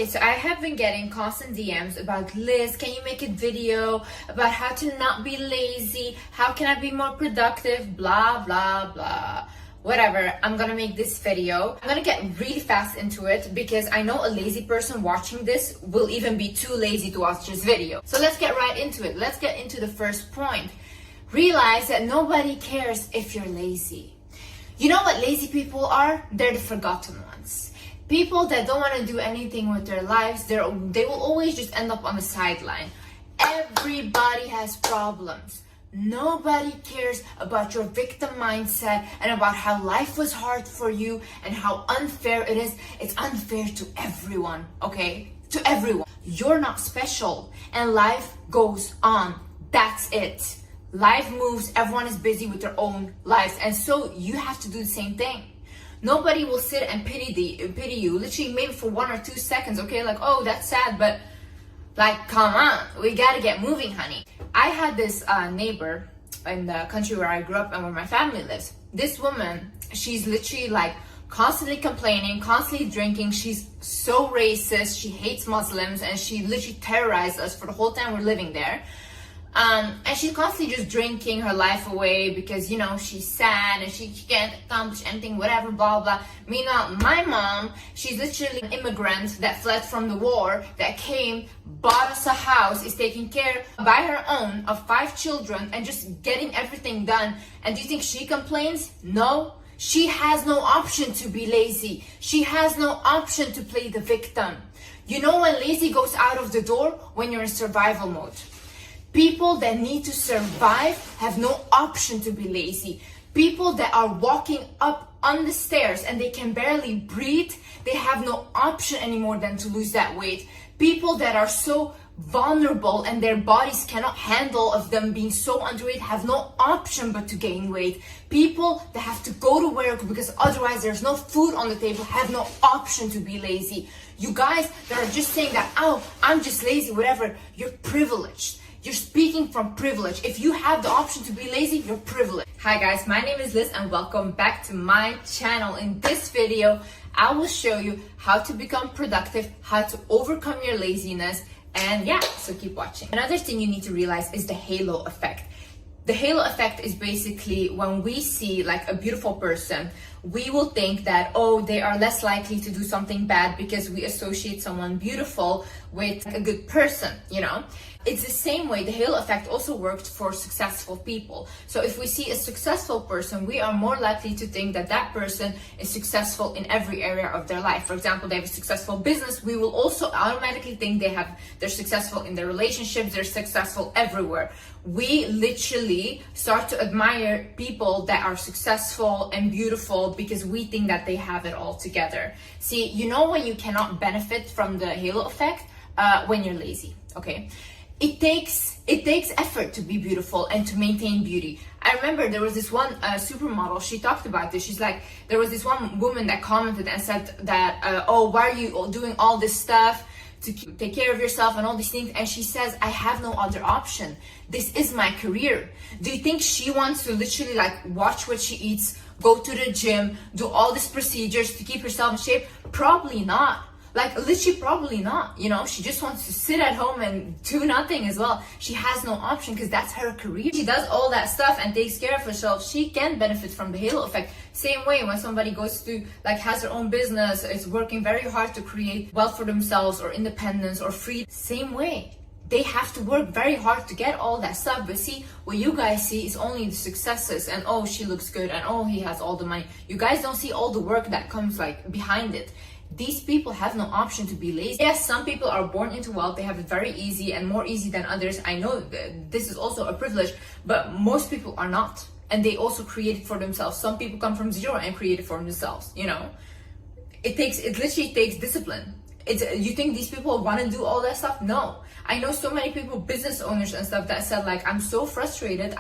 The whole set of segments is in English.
Okay, so I have been getting constant DMs about, Liz, can you make a video about how to not be lazy? How can I be more productive? Blah, blah, blah. Whatever, I'm gonna make this video. I'm gonna get really fast into it because I know a lazy person watching this will even be too lazy to watch this video. So let's get right into it. Let's get into the first point. Realize that nobody cares if you're lazy. You know what lazy people are? They're the forgotten ones. People that don't want to do anything with their lives, they will always just end up on the sideline. Everybody has problems. Nobody cares about your victim mindset and about how life was hard for you and how unfair it is. It's unfair to everyone, okay? To everyone. You're not special and life goes on. That's it. Life moves, everyone is busy with their own lives, and so you have to do the same thing. Nobody will sit and pity you, literally maybe for 1 or 2 seconds, okay? Like, oh, that's sad, but like, come on, we gotta get moving, honey. I had this neighbor in the country where I grew up and where my family lives. This woman, she's literally like constantly complaining, constantly drinking. She's so racist. She hates Muslims and she literally terrorized us for the whole time we're living there. And she's constantly just drinking her life away because, you know, she's sad and she can't accomplish anything, whatever, blah, blah. Meanwhile, my mom, she's literally an immigrant that fled from the war, that came, bought us a house, is taking care by her own of 5 children and just getting everything done. And do you think she complains? No. She has no option to be lazy. She has no option to play the victim. You know when lazy goes out of the door? When you're in survival mode. People that need to survive have no option to be lazy. People that are walking up on the stairs and they can barely breathe, they have no option anymore than to lose that weight. People that are so vulnerable and their bodies cannot handle of them being so underweight have no option but to gain weight. People that have to go to work because otherwise there's no food on the table have no option to be lazy. You guys that are just saying that, oh, I'm just lazy, whatever, you're privileged. You're speaking from privilege. If you have the option to be lazy, you're privileged. Hi guys, my name is Liz and welcome back to my channel. In this video, I will show you how to become productive, how to overcome your laziness, and yeah, so keep watching. Another thing you need to realize is the halo effect. The halo effect is basically when we see like a beautiful person, we will think that, oh, they are less likely to do something bad because we associate someone beautiful with a good person, you know? It's the same way the halo effect also works for successful people. So if we see a successful person, we are more likely to think that that person is successful in every area of their life. For example, they have a successful business, we will also automatically think they're successful in their relationships, they're successful everywhere. We literally start to admire people that are successful and beautiful because we think that they have it all together. See, you know when you cannot benefit from the halo effect? When you're lazy, okay? It takes effort to be beautiful and to maintain beauty. I remember there was this one supermodel, she talked about this. She's like, there was this one woman that commented and said that, oh, why are you doing all this stuff to take care of yourself and all these things? And she says, I have no other option. This is my career. Do you think she wants to literally like watch what she eats, go to the gym, do all these procedures to keep herself in shape? Probably not. Like, literally probably not, you know, she just wants to sit at home and do nothing as well. She has no option because that's her career. She does all that stuff and takes care of herself. She can benefit from the halo effect. Same way when somebody goes to, like, has their own business, is working very hard to create wealth for themselves or independence or freedom. Same way. They have to work very hard to get all that stuff. But see, what you guys see is only the successes and, oh, she looks good and, oh, he has all the money. You guys don't see all the work that comes, like, behind it. These people have no option to be lazy. Yes, some people are born into wealth. They have it very easy and more easy than others. I know this is also a privilege, but most people are not. And they also create it for themselves. Some people come from zero and create it for themselves, you know? It literally takes discipline. You think these people want to do all that stuff? No. I know so many people, business owners and stuff, that said like, I'm so frustrated.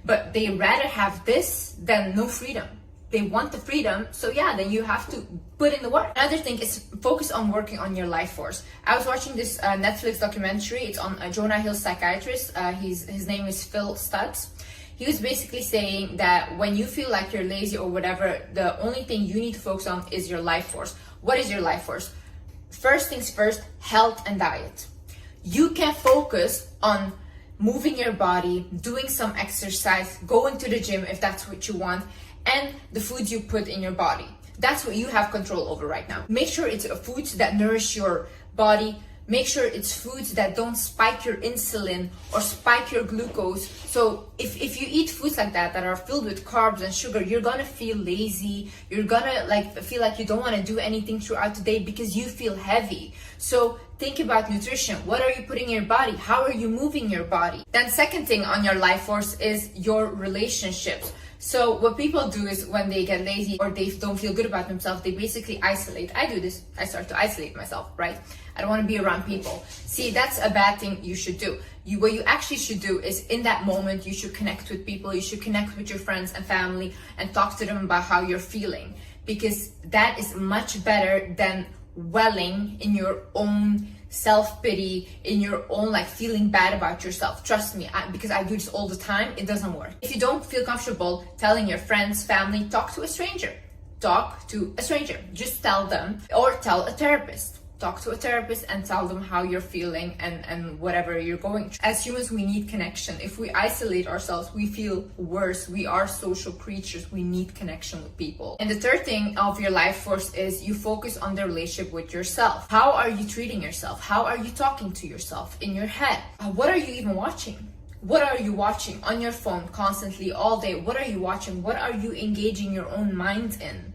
But they rather have this than no freedom. They want the freedom, so yeah, then you have to put in the work. Another thing is focus on working on your life force. I was watching this Netflix documentary. It's on Jonah Hill's psychiatrist. His name is Phil Stutz. He was basically saying that when you feel like you're lazy or whatever, the only thing you need to focus on is your life force. What is your life force? first things first, health and diet. You can focus on moving your body, doing some exercise, going to the gym if that's what you want, and the foods you put in your body. That's what you have control over right now. Make sure it's foods that nourish your body. Make sure it's foods that don't spike your insulin or spike your glucose. So if you eat foods like that are filled with carbs and sugar, you're gonna feel lazy. You're gonna feel like you don't want to do anything throughout the day because you feel heavy. So think about nutrition. What are you putting in your body? How are you moving your body? Then second thing on your life force is your relationships. So what people do is when they get lazy or they don't feel good about themselves, they basically isolate. I do this. I start to isolate myself, right? I don't want to be around people. See, that's a bad thing you should do. What you actually should do is in that moment, you should connect with people. You should connect with your friends and family and talk to them about how you're feeling, because that is much better than dwelling in your own self-pity, in your own feeling bad about yourself. Trust me, because I do this all the time, it doesn't work. If you don't feel comfortable telling your friends, family, talk to a stranger. Talk to a stranger. Just tell them, or tell a therapist. Talk to a therapist and tell them how you're feeling and whatever you're going through. As humans, we need connection. If we isolate ourselves, we feel worse. We are social creatures. We need connection with people. And the third thing of your life force is you focus on the relationship with yourself. How are you treating yourself? How are you talking to yourself in your head? What are you even watching? What are you watching on your phone constantly all day? What are you watching? What are you engaging your own mind in?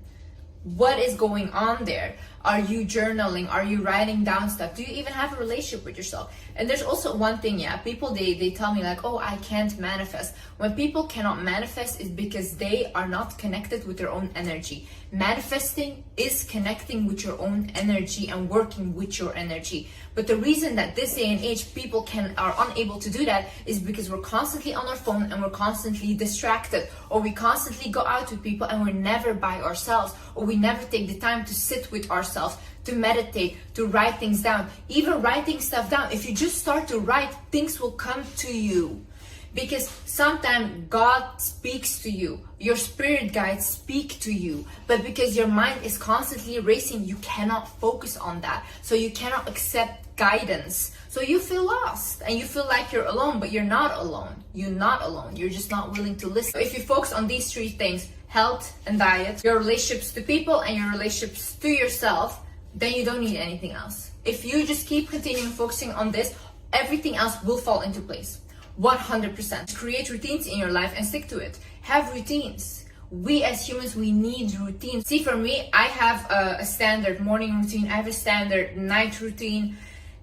What is going on there? Are you journaling? Are you writing down stuff? Do you even have a relationship with yourself? And there's also one thing, people, they tell me oh, I can't manifest. When people cannot manifest, is because they are not connected with their own energy. Manifesting is connecting with your own energy and working with your energy. But the reason that this day and age people are unable to do that is because we're constantly on our phone and we're constantly distracted, or we constantly go out with people and we're never by ourselves, or we never take the time to sit with ourselves, to meditate, to write things down. Even writing stuff down, if you just start to write, things will come to you. Because sometimes God speaks to you, your spirit guides speak to you, but because your mind is constantly racing, you cannot focus on that. So you cannot accept guidance. So you feel lost and you feel like you're alone, but you're not alone. You're not alone. You're just not willing to listen. So if you focus on these three things, health and diet, your relationships to people and your relationships to yourself, then you don't need anything else. If you just keep continuing focusing on this, everything else will fall into place. 100%. Create routines in your life and stick to it. Have routines. We as humans, we need routines. See, for me, I have a standard morning routine. I have a standard night routine.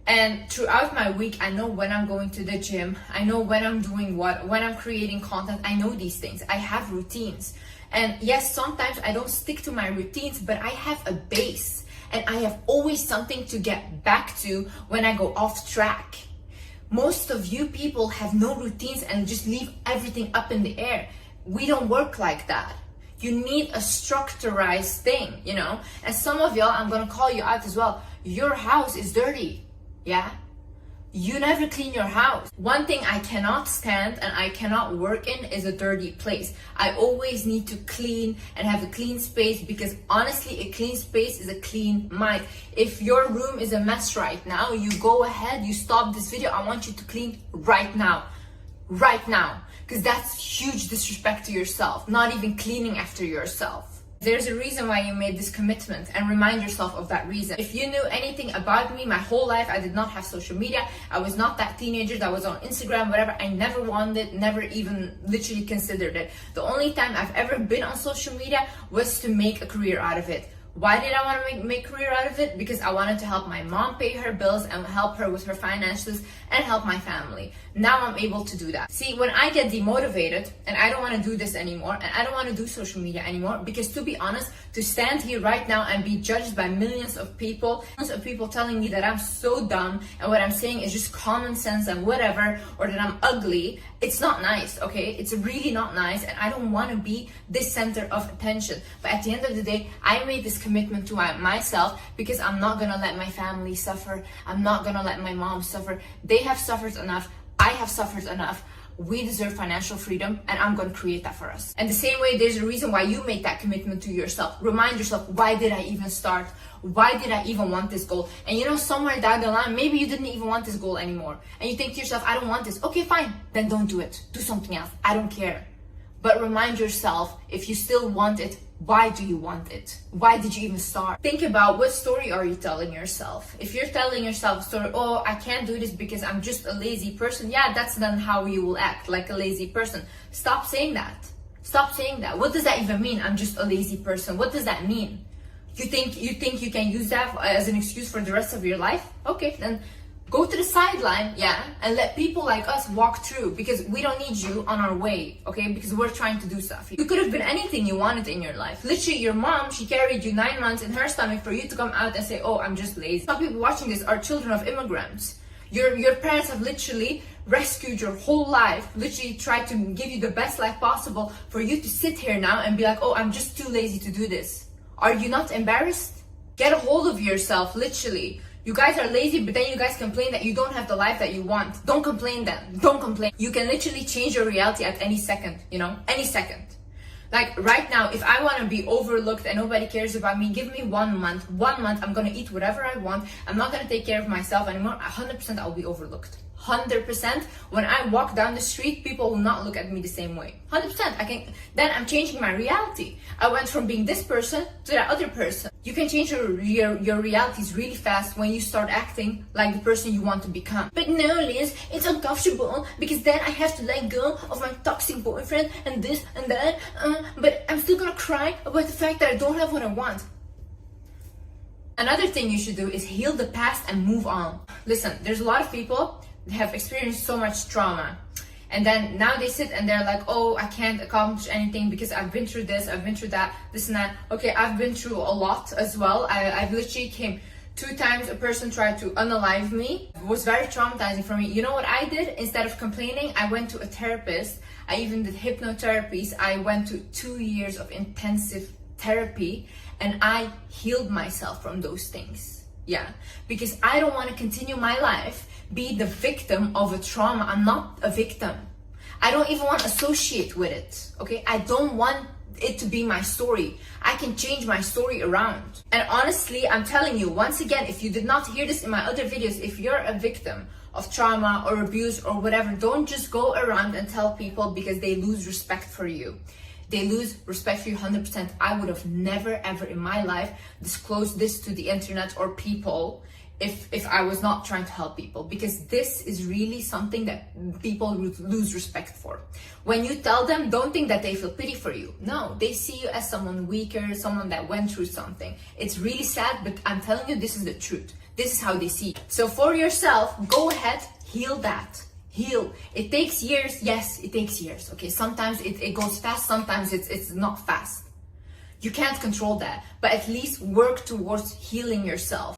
And throughout my week, I know when I'm going to the gym. I know when I'm doing what, when I'm creating content. I know these things. I have routines. And yes, sometimes I don't stick to my routines, but I have a base. And I have always something to get back to when I go off track. Most of you people have no routines and just leave everything up in the air. We don't work like that. You need a structurized thing, And some of y'all, I'm gonna call you out as well. Your house is dirty, You never clean your house. One thing I cannot stand and I cannot work in is a dirty place. I always need to clean and have a clean space, because honestly, a clean space is a clean mind. If your room is a mess right now, you go ahead, you stop this video. I want you to clean right now. Right now. Because that's huge disrespect to yourself. Not even cleaning after yourself. There's a reason why you made this commitment, and remind yourself of that reason. If you knew anything about me, my whole life, I did not have social media. I was not that teenager that was on Instagram, whatever. I never wanted, never even literally considered it. The only time I've ever been on social media was to make a career out of it. Why did I want to make a career out of it? Because I wanted to help my mom pay her bills and help her with her finances and help my family. Now I'm able to do that. See, when I get demotivated and I don't want to do this anymore, and I don't want to do social media anymore, because to be honest, to stand here right now and be judged by millions of people telling me that I'm so dumb and what I'm saying is just common sense and whatever, or that I'm ugly, it's not nice, okay? It's really not nice, and I don't want to be this center of attention. But at the end of the day, I made this commitment to myself, because I'm not gonna let my family suffer. I'm not gonna let my mom suffer. They have suffered enough. I have suffered enough. we deserve financial freedom, and I'm going to create that for us. And the same way, there's a reason why you make that commitment to yourself. Remind yourself, why did I even start? Why did I even want this goal? And you know, somewhere down the line, maybe you didn't even want this goal anymore. And you think to yourself, I don't want this. Okay, fine. Then don't do it. Do something else. I don't care. But remind yourself, if you still want it, why do you want it? Why did you even start? Think about, what story are you telling yourself? If you're telling yourself a story, oh, I can't do this because I'm just a lazy person. Yeah, that's then how you will act, like a lazy person. Stop saying that. Stop saying that. What does that even mean? I'm just a lazy person. What does that mean? You think you can use that as an excuse for the rest of your life? Okay, then go to the sideline, yeah, and let people like us walk through, because we don't need you on our way, okay? Because we're trying to do stuff. You could have been anything you wanted in your life. Literally, your mom, she carried you 9 months in her stomach for you to come out and say, oh, I'm just lazy. Some people watching this are children of immigrants. Your parents have literally rescued your whole life, literally tried to give you the best life possible for you to sit here now and be like, oh, I'm just too lazy to do this. Are you not embarrassed? Get a hold of yourself, literally. You guys are lazy, but then you guys complain that you don't have the life that you want. Don't complain then. Don't complain. You can literally change your reality at any second, you know? Any second. Like right now, if I want to be overlooked and nobody cares about me, give me 1 month. 1 month, I'm going to eat whatever I want. I'm not going to take care of myself anymore. 100% I'll be overlooked. 100%. When I walk down the street, people will not look at me the same way. 100%. Then I'm changing my reality. I went from being this person to that other person. You can change your realities really fast when you start acting like the person you want to become. But no, Liz, it's uncomfortable because then I have to let go of my toxic boyfriend and this and that. But I'm still gonna cry about the fact that I don't have what I want. Another thing you should do is heal the past and move on. Listen, there's a lot of people that have experienced so much trauma. And then now they sit and they're like, oh, I can't accomplish anything because I've been through this, I've been through that, this and that. Okay, I've been through a lot as well. I've literally came 2 times, a person tried to unalive me. It was very traumatizing for me. You know what I did? Instead of complaining, I went to a therapist. I even did hypnotherapies. I went to 2 years of intensive therapy and I healed myself from those things. Yeah, because I don't want to continue my life be the victim of a trauma. I'm not a victim. I don't even want to associate with it, okay? I don't want it to be my story. I can change my story around. And honestly, I'm telling you, once again, if you did not hear this in my other videos, if you're a victim of trauma or abuse or whatever, don't just go around and tell people because they lose respect for you. They lose respect for you 100%. I would have never ever in my life disclosed this to the internet or people if I was not trying to help people, because this is really something that people lose respect for. When you tell them, don't think that they feel pity for you. No, they see you as someone weaker, someone that went through something. It's really sad, but I'm telling you, this is the truth. This is how they see it. So for yourself, go ahead, heal that. Heal. It takes years. Yes, it takes years. Okay, sometimes it goes fast, sometimes it's not fast. You can't control that, but at least work towards healing yourself.